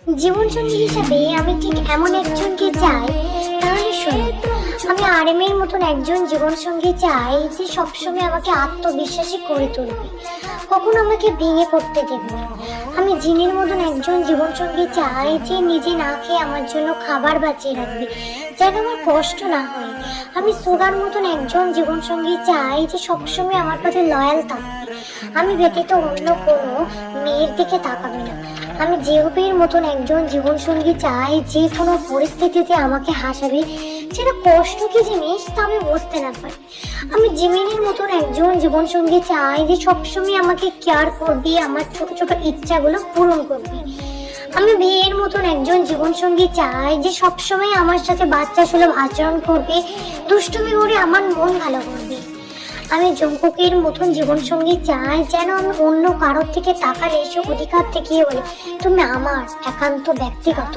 জীবনসঙ্গী হিসাবে আমি ঠিক এমন একজনকে চাই। তাহলে শোনো, আমি আরএমের মতন একজন জীবনসঙ্গী চাই যে সবসময় আমাকে আত্মবিশ্বাসী করে তুলবে, কখনো আমাকে ভেঙে পড়তে দেবে না। আমি জিনের মতন একজন জীবনসঙ্গী চাই যে নিজে না খেয়ে আমার জন্য খাবার বাঁচিয়ে রাখবে, যেন আমার কষ্ট না হয়। আমি সুগার মতন একজন জীবনসঙ্গী চাই যে সবসময় আমার কাছে লয়াল থাকবে, আমি ব্যতীত অন্য কোনো মেয়ের দিকে তাকাবে না। আমি জেহুবের মতন একজন জীবনসঙ্গী চাই যে কোনো পরিস্থিতিতে আমাকে হাসাবে, সেটা কষ্ট কি জিনিস তা আমি বুঝতে না পারি। আমি জিমিনের মতন একজন জীবনসঙ্গী চাই যে সবসময় আমাকে কেয়ার করবে, আমার ছোট ছোট ইচ্ছাগুলো পূরণ করবে। আমি বিয়ের মতন একজন জীবনসঙ্গী চাই যে সবসময় আমার সাথে বাচ্চা সুলভ আচরণ করবে, দুষ্টুমি করে আমার মন ভালো করবে। আমি জঙ্কুকের মতন জীবনসঙ্গী চাই যেন আমি অন্য কারোর থেকে তাকালে সে অধিকার থেকে বলে তুমি আমার একান্ত ব্যক্তিগত।